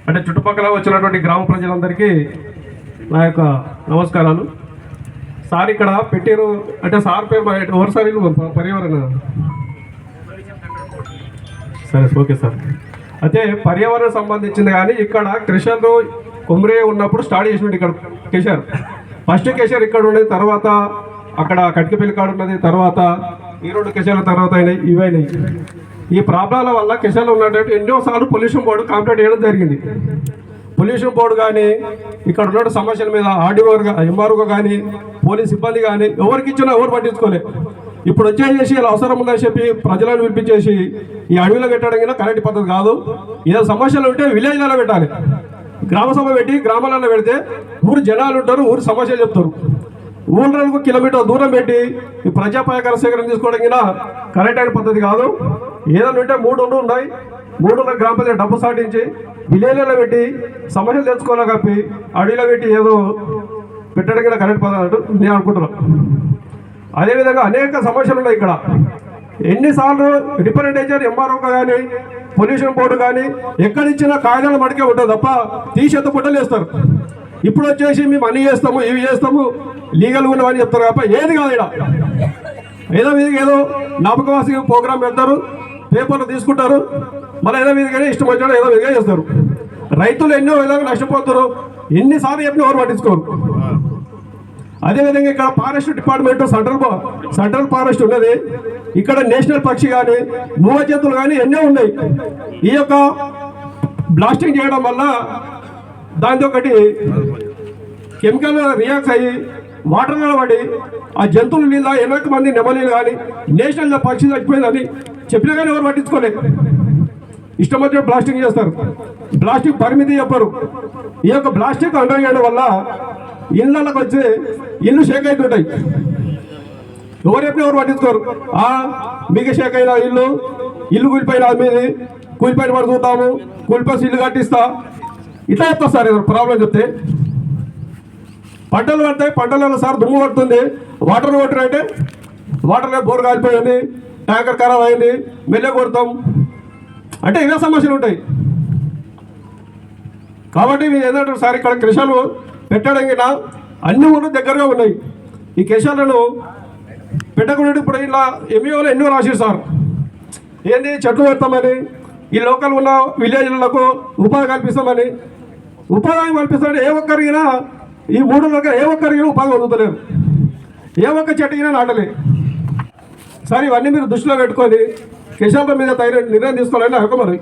అంటే చుట్టుపక్కల వచ్చినటువంటి గ్రామ ప్రజలందరికీ నా యొక్క నమస్కారాలు. సార్ ఇక్కడ పెట్టారు అంటే సార్ పేరు ఎవరు సార్ వీళ్ళు పర్యావరణ సరే ఓకే సార్. అయితే పర్యావరణం సంబంధించింది కానీ ఇక్కడ క్రిషన్లో కుమ్రే ఉన్నప్పుడు స్టార్ట్ చేసినట్టు ఇక్కడ కేసీఆర్ ఫస్ట్ కేసీఆర్ ఇక్కడ ఉండేది, తర్వాత అక్కడ కట్టికపల్లి కాడ ఉన్నది, తర్వాత ఈ రోడ్డు కేసీఆర్ తర్వాత అయినాయి ఇవైనాయి. ఈ ప్రాబ్లాల వల్ల కేసీఆర్లో ఉన్నటువంటి ఎన్నోసార్లు పొల్యూషన్ బోర్డు కంప్లైంట్ చేయడం జరిగింది. పొల్యూషన్ బోర్డు కానీ ఇక్కడ ఉన్న సమస్యల మీద ఆర్డీఓ ఎంఆర్ఓ కానీ పోలీస్ సిబ్బంది కానీ ఎవరికి ఇచ్చినా ఎవరు పట్టించుకోలేదు. ఇప్పుడు వచ్చేసి ఇలా అవసరం ఉందని చెప్పి ప్రజలను పిలిపించేసి ఈ అడవిలో పెట్టడం కింద కరెక్ట్ పద్ధతి కాదు. ఏదో సమస్యలు ఉంటే విలేజ్లలో పెట్టాలి, గ్రామ సభ పెట్టి గ్రామాలలో పెడితే ఊరు జనాలు ఉంటారు, ఊరు సమస్యలు చెప్తారు. ఊళ్ళకు కిలోమీటర్ దూరం పెట్టి ఈ ప్రజాపాయకర సేకరణ తీసుకోవడం కింద కరెక్ట్ అయిన పద్ధతి కాదు. ఏదైనా ఉంటే 3 ఊళ్ళు ఉన్నాయి, 3 ఊళ్ళ గ్రామ ప్రజలు డబ్బు సాటించి విలేజ్లలో పెట్టి సమస్యలు తెలుసుకోవాలి కప్పి అడవిలో పెట్టి ఏదో పెట్టడం కింద కరెక్ట్ పద్ధతి అన్నట్టు నేను అనుకుంటున్నాను. అదేవిధంగా అనేక సమస్యలు ఉన్నాయి ఇక్కడ. ఎన్నిసార్లు రిప్రజెంటేషన్ ఎంఆర్ఓ కానీ పొల్యూషన్ బోర్డు కానీ ఎక్కడిచ్చినా కాగితాల మడికే ఉంటుంది తప్ప తీసేత పుట్టలు వేస్తారు. ఇప్పుడు వచ్చేసి మేము అన్నీ చేస్తాము, ఇవి చేస్తాము, లీగల్గా ఉన్నవని చెప్తారు తప్ప ఏది కాదు. ఇక్కడ ఏదో మీదకి ఏదో జ్ఞాపకవాసి ప్రోగ్రామ్ పెడతారు, పేపర్లు తీసుకుంటారు, మళ్ళీ ఏదో మీదగానే ఇష్టం వచ్చాడో ఏదో మీదుగా చేస్తారు. రైతులు ఎన్నో విధంగా నష్టపోతారు, ఎన్నిసార్లు చెప్పినా ఎవరు పట్టించుకోరు. అదేవిధంగా ఇక్కడ ఫారెస్ట్ డిపార్ట్మెంట్ సెంట్రల్ ఫారెస్ట్ ఉన్నది. ఇక్కడ నేషనల్ పక్షి కానీ మూగ జంతువులు కానీ ఎన్నో ఉన్నాయి. ఈ యొక్క బ్లాస్టింగ్ చేయడం వల్ల దాంతో ఒకటి కెమికల్ రియాక్ట్ అయ్యి వాటర్లో పడి ఆ జంతువుల మీద 80 మంది నెమలీలు కానీ నేషనల్ పక్షి చచ్చిపోయిందని చెప్పినా కానీ ఎవరు పట్టించుకోలేదు. ఇష్టం వచ్చిన బ్లాస్టింగ్ చేస్తారు, బ్లాస్టింగ్ పరిమితి చెప్పరు. ఈ యొక్క బ్లాస్టింగ్ కంట్రోల్ చేయడం వల్ల ఇళ్ళకి వచ్చి ఇల్లు షేక్ అవుతుంటాయి, ఎవరు ఎప్పుడు ఎవరు పట్టించుకోరు. మీకు షేక్ అయిన ఇల్లు కూలిపోయిన మీది కూలిపోయిన పడి చూద్దాము, కూలిపోసి ఇల్లు కట్టిస్తా ఇట్లా చెప్తా సార్. ఏదో ప్రాబ్లం చెప్తే పంటలు పడతాయి, పంటలలో సార్ దుమ్ము పడుతుంది, వాటర్ కొట్టినంటే వాటర్లో బోర్ కాలిపోయింది, ట్యాంకర్ ఖరాబ్ అయింది, మెల్లె కొడతాం అంటే ఇవే సమస్యలు ఉంటాయి. కాబట్టి మీరు ఏంటంటారు సార్ ఇక్కడ కృషాలు పెట్టడం కింద అన్ని ఊళ్ళు దగ్గరగా ఉన్నాయి. ఈ కేశాలను పెట్టకుండా ఇప్పుడు ఇలా ఎంఈఓలో ఎన్నో రాశారు సార్. ఏంది చెట్లు పెడతామని, ఈ లోకల్ ఉన్న విలేజ్లకు ఉపాధి కల్పిస్తామని. ఉపాధి కల్పిస్తామని ఏ ఒక్కరిగినా ఈ 3 దగ్గర ఏ ఒక్కరిగినా ఉపాధి పొందుతలేరు, ఏ ఒక్క చెట్టుకినా నాటలే సార్. ఇవన్నీ మీరు దృష్టిలో పెట్టుకొని కేశాల మీద తగిన నిర్ణయం తీసుకోవాలని నాకు మరి.